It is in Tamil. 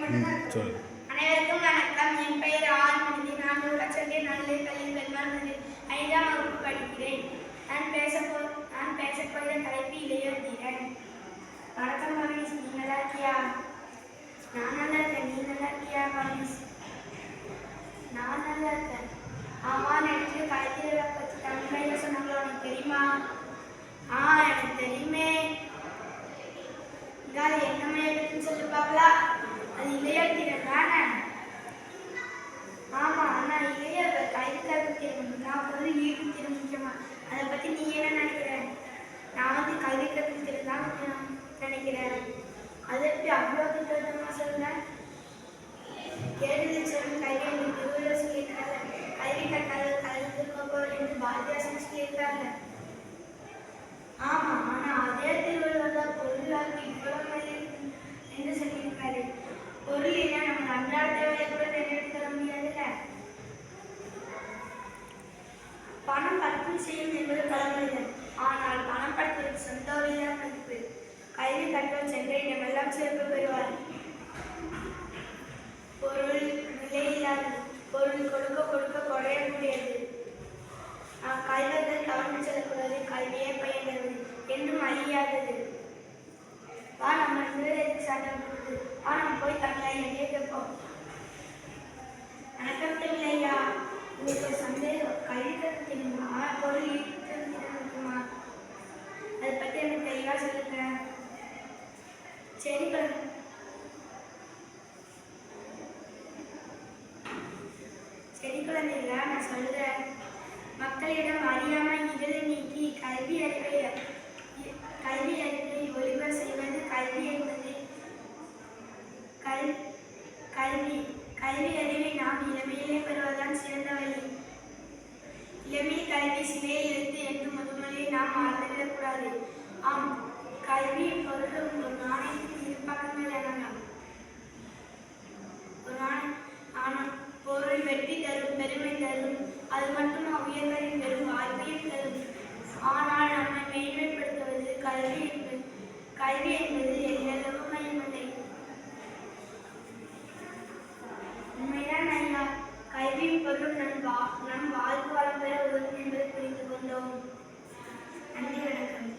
சொல்லு. அனைவருக்கும் வணக்கம். என் பெயர் ஆர்மதி. நான் ஊராட்சி நல்ல பள்ளியில் பெருமாள் 5ஆம் வகுப்பு படிக்கிறேன். நான் பேசப்போகிற தலைப்பு இளையோர் திறன். வணக்கம் மகேஷ், நீ நல்லா இருக்கியா? நான் நல்லா இருக்கேன். நீ நல்லா இருக்கியா மகேஷ்? நான் நல்லா இருக்கேன். ஆமா, நேற்று கலைஞரை பற்றி தமிழ்ல சொன்னாங்களோ, உனக்கு தெரியுமா? எனக்கு தெரியுமே. என்னமே பற்றி சொல்லி பார்க்கலாம். அது இளையோர் திறன் தானே? ஆமா, ஆனா இளையோர் கல்வி கற்கும் திறன் நான் பொருள் ஈர்க்கும் திறன் முக்கியமா. அதை பத்தி நீ என்ன நினைக்கிற? நான் கல்வி கற்கும் திறன் தான் நினைக்கிறேன். அதை எப்படி அவ்வளோ திட்டமா சொல்றேன்? கேள்வி சொல்லும் கல்வி என்று திருவள்ளுவர் சொல்லியிருக்காங்க. கல்வி கற்காத கல்விக்கோள் என்று பாரதிதாசன் சொல்லியிருக்காங்க. ஆமா, ஆனா அதே திருவள்ளுவர் தான் பொருளாக இவ்வளவு என்று சொல்லியிருக்காரு. பொருள் என்ன நம்ம அன்றாட தேவையை கூட நிறைவேற்றி தர முடியாதுல்ல. பணம் பணம் செய்யும் என்பது பழமொழிகள். ஆனால் பணம் படுத்துவது சொந்த வழிதான் மதிப்பு. கல்வி கற்றோர் சென்ற இடமெல்லாம் சிறப்பு பெறுவார். பொருள் நிலையில்லாது, பொருள் கொடுக்க கொடுக்க குறையக்கூடியது. கல்வர்கள் கவனம் செல்லக்கூடாது, கல்வியே பயன் தருவது என்றும் அழியாதது. வா, நம்ம எதுக்கு சண்டை போடுது? வா, நம்ம போய் தமிழை எங்கே கேட்போம். வணக்கம் தமிழையா, உங்களுக்கு சந்தேகம் கல்வி கற்க தெரியுமா? பொருள் இருக்குமா? அதை பற்றி எனக்கு தெளிவா சொல்லுங்க. சரி குழந்தைங்களா, நான் சொல்றேன். மக்களிடம் அறியாமை இடரை நீக்கி கல்வி அறிவை ஒளிபர செய்வது கல்வி என்பது. கல்வி அறிவை நாம் இளமையிலே பெறுவதுதான் சிறந்த வழி. இளமை கல்வி சிலையை எழுத்து என்று முதுமொழியை நாம் மறந்துவிடக்கூடாது. ஆம், கல்வியின் பொருள் ஒரு நாணயத்தின் இரு பக்கங்கள் எனலாம். பொருள் வெற்றி தரும், பெருமை தரும். அது மட்டும் உயர்வரின் பெரும் வாய்ப்பையும் தரும். ஆனால் நம்மை மேன்மைப்படுத்துவது கல்வி என்பது எல்லளவும் பயனில்லை. உண்மைதான் ஐயா. கல்வியின் பொருள் நம் வாழ்க்கை வளம் பெற உதவும் என்பதை புரிந்து கொண்டோம். நன்றி, வணக்கம்.